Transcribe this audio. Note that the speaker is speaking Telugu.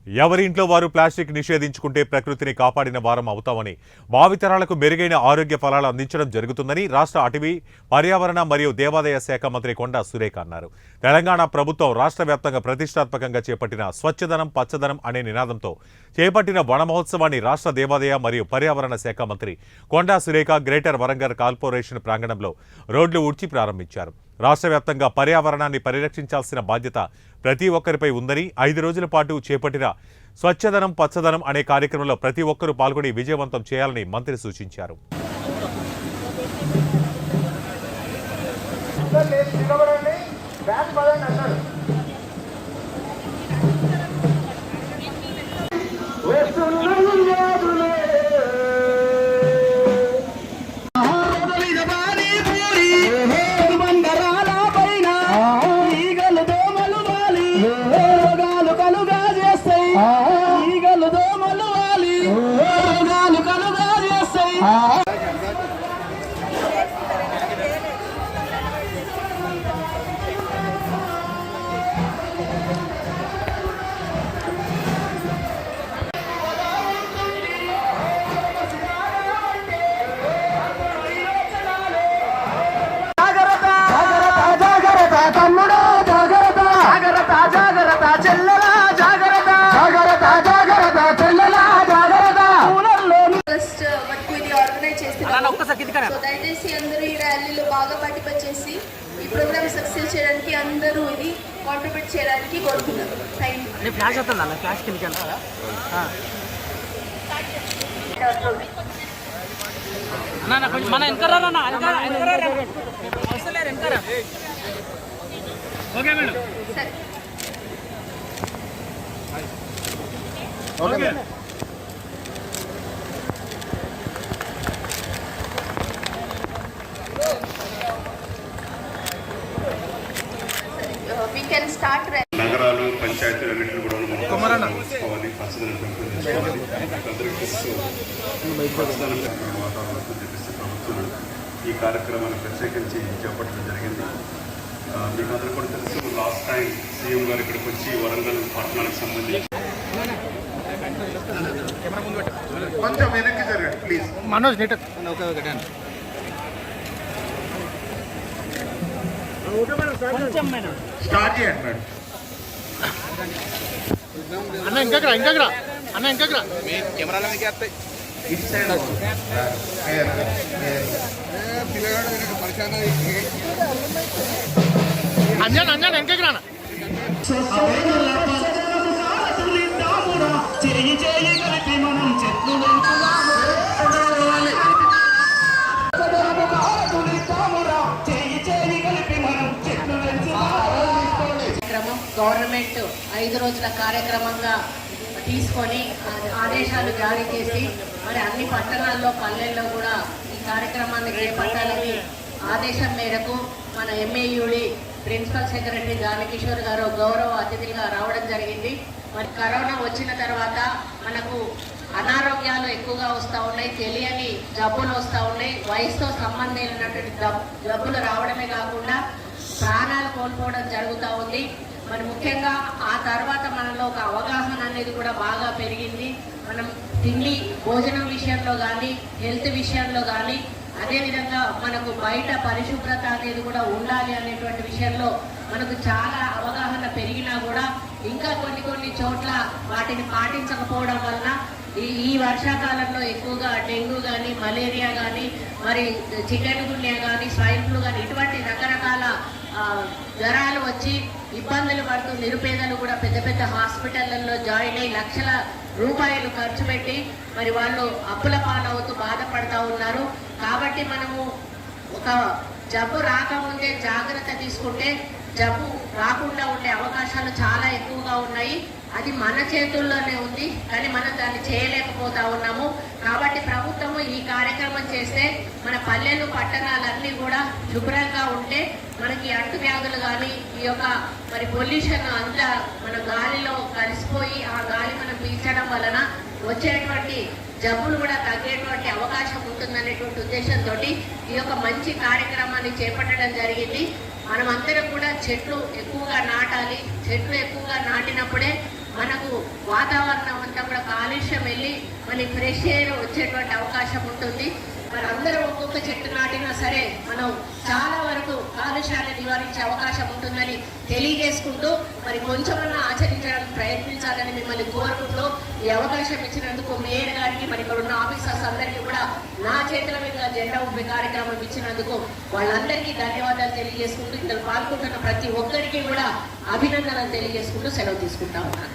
ఎవరి ఇంట్లో వారు ప్లాస్టిక్ నిషేధించుకుంటే ప్రకృతిని కాపాడిన వారం అవుతామని, భావితరాలకు మెరుగైన ఆరోగ్య ఫలాలు అందించడం జరుగుతుందని రాష్ట్ర అటవీ, పర్యావరణ మరియు దేవాదాయ శాఖ మంత్రి కొండా సురేఖ అన్నారు. తెలంగాణ ప్రభుత్వం రాష్ట్ర వ్యాప్తంగా ప్రతిష్టాత్మకంగా చేపట్టిన స్వచ్ఛదనం పచ్చదనం అనే నినాదంతో చేపట్టిన వన మహోత్సవాన్ని రాష్ట్ర దేవాదాయ మరియు పర్యావరణ శాఖ మంత్రి కొండా సురేఖ గ్రేటర్ వరంగల్ కార్పొరేషన్ ప్రాంగణంలో రోడ్లు ఊడ్చి ప్రారంభించారు. రాష్ట్ర వ్యాప్తంగా పర్యావరణాన్ని పరిరక్షించాల్సిన బాధ్యత ప్రతి ఒక్కరిపై ఉందని 5 రోజుల పాటు చేపట్టిన స్వచ్ఛదనం పచ్చదనం అనే కార్యక్రమంలో ప్రతి ఒక్కరూ పాల్గొని విజయవంతం చేయాలని మంత్రి సూచించారు. దయచేసి అందరూ ఈ ర్యాలీలో బాగా పార్టిసిపేట్ చేసి ఈ ప్రోగ్రామ్ సక్సెస్ చేయడానికి అందరూ ఇది కాంట్రిబ్యూట్ చేయడానికి కోరుతున్నాను. నగరాలు పంచాయతీలన్నింటినీ కూడా తీసుకోవాలి, పచ్చదనం పెంపొందించుకోవాలి. అందరికీ తెలుసు పచ్చదనం వాతావరణంతో చెప్పేసి ప్రభుత్వం ఈ కార్యక్రమాన్ని ప్రత్యేకించి చేపట్టడం జరిగింది. మీకు అందరూ కూడా తెలుసు, లాస్ట్ టైం సీఎం గారు ఇక్కడికి వచ్చి వరంగల్ పట్టణానికి సంబంధించి కొంచెం వెనక్కి జరగండి ప్లీజ్. మనోజ్ స్టార్ట్ చేయండి మేడం. అన్న ఇంకా అన్న ఇంకా కెమెరాలో మీకు వస్తాయి. అంజన్ ఇంకా గవర్నమెంట్ 5 రోజుల కార్యక్రమంగా తీసుకొని ఆదేశాలు జారీ చేసి మరి అన్ని పట్టణాల్లో పల్లెల్లో కూడా ఈ కార్యక్రమాన్ని చేపట్టాలని ఆదేశం మేరకు మన ఎంఏయుడి ప్రిన్సిపల్ సెక్రటరీ జానకిషోర్ గారు గౌరవ అతిథిగా రావడం జరిగింది. మరి కరోనా వచ్చిన తర్వాత మనకు అనారోగ్యాలు ఎక్కువగా వస్తూ ఉన్నాయి, తెలియని జబ్బులు వస్తూ ఉన్నాయి. వయసుతో సంబంధం లేనటువంటి జబ్బులు రావడమే కాకుండా ప్రాణాలు కోల్పోవడం జరుగుతూ ఉంది. మరి ముఖ్యంగా ఆ తర్వాత మనలో ఒక అవగాహన అనేది కూడా బాగా పెరిగింది. మనం తిండి భోజనం విషయంలో కానీ, హెల్త్ విషయంలో కానీ, అదేవిధంగా మనకు బయట పరిశుభ్రత అనేది కూడా ఉండాలి అనేటువంటి విషయంలో మనకు చాలా అవగాహన పెరిగినా కూడా ఇంకా కొన్ని చోట్ల వాటిని పాటించకపోవడం వలన ఈ వర్షాకాలంలో ఎక్కువగా డెంగ్యూ కానీ, మలేరియా కానీ, మరి చికెన్ గున్యా కానీ, స్వైన్ ఫ్లూ కానీ ఇటువంటి రకరకాల జ్వరాలు వచ్చి ఇబ్బందులు పడుతూ నిరుపేదలు కూడా పెద్ద పెద్ద హాస్పిటళ్లలో జాయిన్ అయ్యి లక్షల రూపాయలు ఖర్చు పెట్టి మరి వాళ్ళు అప్పుల పాలవుతూ బాధపడతా ఉన్నారు. కాబట్టి మనము ఒక జబ్బు రాకముందే జాగ్రత్త తీసుకుంటే జబ్బు రాకుండా ఉండే అవకాశాలు చాలా ఎక్కువగా ఉన్నాయి. అది మన చేతుల్లోనే ఉంది, కానీ మనం దాన్ని చేయలేకపోతా ఉన్నాము. కాబట్టి ప్రభుత్వము ఈ కార్యక్రమం చేస్తే మన పల్లెలు పట్టణాలన్నీ కూడా శుభ్రంగా ఉంటే మనకి అంటువ్యాధులు కానీ ఈ యొక్క మరి పొల్యూషన్ అంతా మన గాలిలో కలిసిపోయి ఆ గాలి మనం పీల్చడం వలన వచ్చేటువంటి జబ్బులు కూడా తగ్గేటువంటి అవకాశం ఉంటుందనేటువంటి ఉద్దేశంతో ఈ యొక్క మంచి కార్యక్రమాన్ని చేపట్టడం జరిగింది. మనమందరం కూడా చెట్లు ఎక్కువగా నాటాలి. చెట్లు ఎక్కువగా నాటినప్పుడే మనకు వాతావరణం అంతా కూడా కాలుష్యం వెళ్ళి మళ్ళీ ఫ్రెష్ ఎయిర్ వచ్చేటువంటి అవకాశం ఉంటుంది. మరి అందరూ ఒక్కొక్క చెట్టు నాటినా సరే మనం చాలా వరకు కాలుష్యాన్ని నివారించే అవకాశం ఉంటుందని తెలియజేసుకుంటూ మరి కొంచెమన్నా ఆచరించడానికి ప్రయత్నించాలని మిమ్మల్ని కోరుకుంటూ ఈ అవకాశం ఇచ్చినందుకు మేయర్ గారికి మరి ఇక్కడ ఉన్న ఆఫీసర్స్ అందరికీ కూడా నా చేతుల మీద జెండా ఊపే కార్యక్రమం ఇచ్చినందుకు వాళ్ళందరికీ ధన్యవాదాలు తెలియజేసుకుంటూ ఇందులో పాల్గొంటున్న ప్రతి ఒక్కరికి కూడా అభినందనలు తెలియజేసుకుంటూ సెలవు తీసుకుంటా ఉన్నాను.